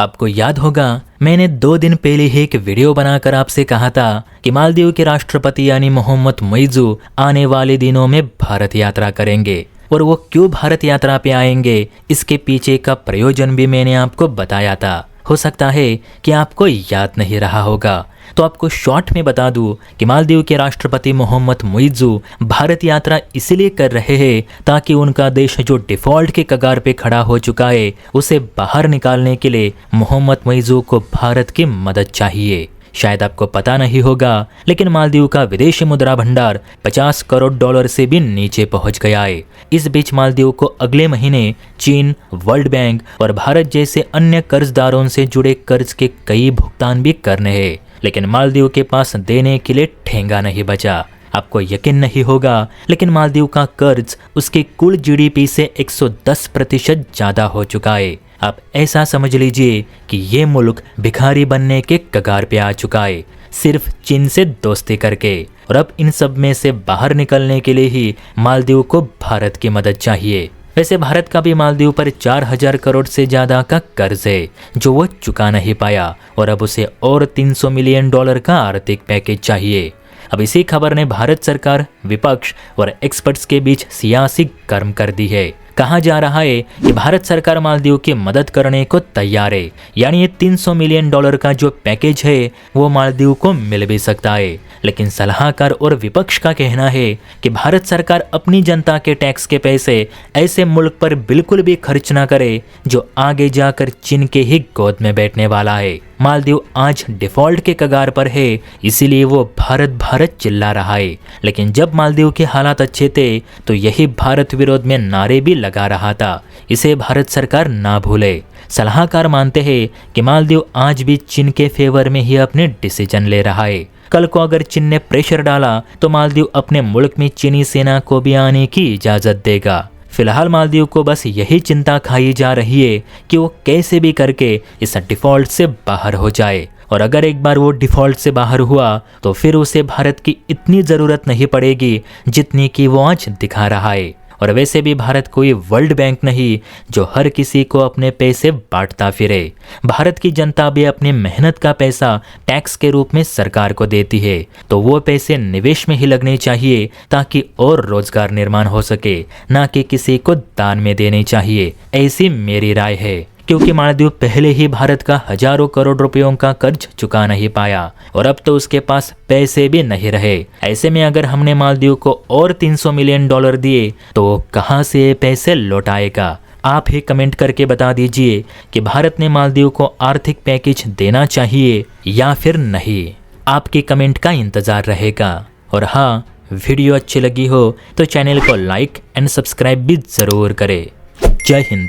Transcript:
आपको याद होगा मैंने 2 दिन पहले ही एक वीडियो बनाकर आपसे कहा था कि मालदीव के राष्ट्रपति यानी मोहम्मद मुइज़्ज़ू आने वाले दिनों में भारत यात्रा करेंगे और वो क्यों भारत यात्रा पे आएंगे इसके पीछे का प्रयोजन भी मैंने आपको बताया था। हो सकता है कि आपको याद नहीं रहा होगा, तो आपको शॉर्ट में बता दूं कि मालदीव के राष्ट्रपति मोहम्मद मुइज़्ज़ू भारत यात्रा इसलिए कर रहे हैं ताकि उनका देश जो डिफॉल्ट के कगार पे खड़ा हो चुका है उसे बाहर निकालने के लिए मोहम्मद मुइज़्ज़ू को भारत की मदद चाहिए। शायद आपको पता नहीं होगा, लेकिन मालदीव का विदेशी मुद्रा भंडार 50 करोड़ डॉलर से भी नीचे पहुंच गया है। इस बीच मालदीव को अगले महीने चीन, वर्ल्ड बैंक और भारत जैसे अन्य कर्जदारों से जुड़े कर्ज के कई भुगतान भी करने हैं, लेकिन मालदीव के पास देने के लिए ठेंगा नहीं बचा। आपको यकीन नहीं होगा, लेकिन मालदीव का कर्ज उसकी कुल जीडीपी से 110% ज्यादा हो चुका है। आप ऐसा समझ लीजिए कि ये मुल्क भिखारी बनने के कगार पे आ चुका है, सिर्फ चीन से दोस्ती करके। और अब इन सब में से बाहर निकलने के लिए ही मालदीव को भारत की मदद चाहिए। वैसे भारत का भी मालदीव पर 4000 करोड़ से ज्यादा का कर्ज है जो वो चुका नहीं पाया, और अब उसे और 300 मिलियन डॉलर का आर्थिक पैकेज चाहिए। अब इसी खबर ने भारत सरकार, विपक्ष और एक्सपर्ट्स के बीच सियासी गर्म कर दी है। कहा जा रहा है कि भारत सरकार मालदीव की मदद करने को तैयार है, यानी ये 300 मिलियन डॉलर का जो पैकेज है वो मालदीव को मिल भी सकता है। लेकिन सलाहकार और विपक्ष का कहना है कि भारत सरकार अपनी जनता के टैक्स के पैसे ऐसे मुल्क पर बिल्कुल भी खर्च ना करे जो आगे जाकर चीन के ही गोद में बैठने वाला है। मालदीव आज डिफॉल्ट के कगार पर है, इसीलिए वो भारत भारत चिल्ला रहा है। लेकिन जब मालदीव के हालात अच्छे थे तो यही भारत विरोध में नारे भी लगा रहा था। इसे भारत सरकार ना भूले। सलाहकार मानते हैं कि मालदीव आज भी चीन के फेवर में ही अपने डिसीजन ले रहा है। कल को अगर चीन ने प्रेशर डाला तो मालदीव अपने मुल्क में चीनी सेना को भी आने की इजाजत देगा। फिलहाल मालदीव को बस यही चिंता खाई जा रही है कि वो कैसे भी करके इस डिफॉल्ट से बाहर हो जाए, और अगर एक बार वो डिफॉल्ट से बाहर हुआ तो फिर उसे भारत की इतनी ज़रूरत नहीं पड़ेगी जितनी कि वो आज दिखा रहा है। और वैसे भी भारत कोई वर्ल्ड बैंक नहीं जो हर किसी को अपने पैसे बांटता फिरे। भारत की जनता भी अपनी मेहनत का पैसा टैक्स के रूप में सरकार को देती है, तो वो पैसे निवेश में ही लगने चाहिए ताकि और रोजगार निर्माण हो सके, ना कि किसी को दान में देने चाहिए। ऐसी मेरी राय है, क्योंकि मालदीव पहले ही भारत का हजारों करोड़ रुपयों का कर्ज चुका नहीं पाया और अब तो उसके पास पैसे भी नहीं रहे। ऐसे में अगर हमने मालदीव को और 300 मिलियन डॉलर दिए तो कहां से ये पैसे लौटाएगा? आप ही कमेंट करके बता दीजिए कि भारत ने मालदीव को आर्थिक पैकेज देना चाहिए या फिर नहीं। आपकी कमेंट का इंतजार रहेगा। और हाँ, वीडियो अच्छी लगी हो तो चैनल को लाइक एंड सब्सक्राइब भी जरूर करें। जय हिंद।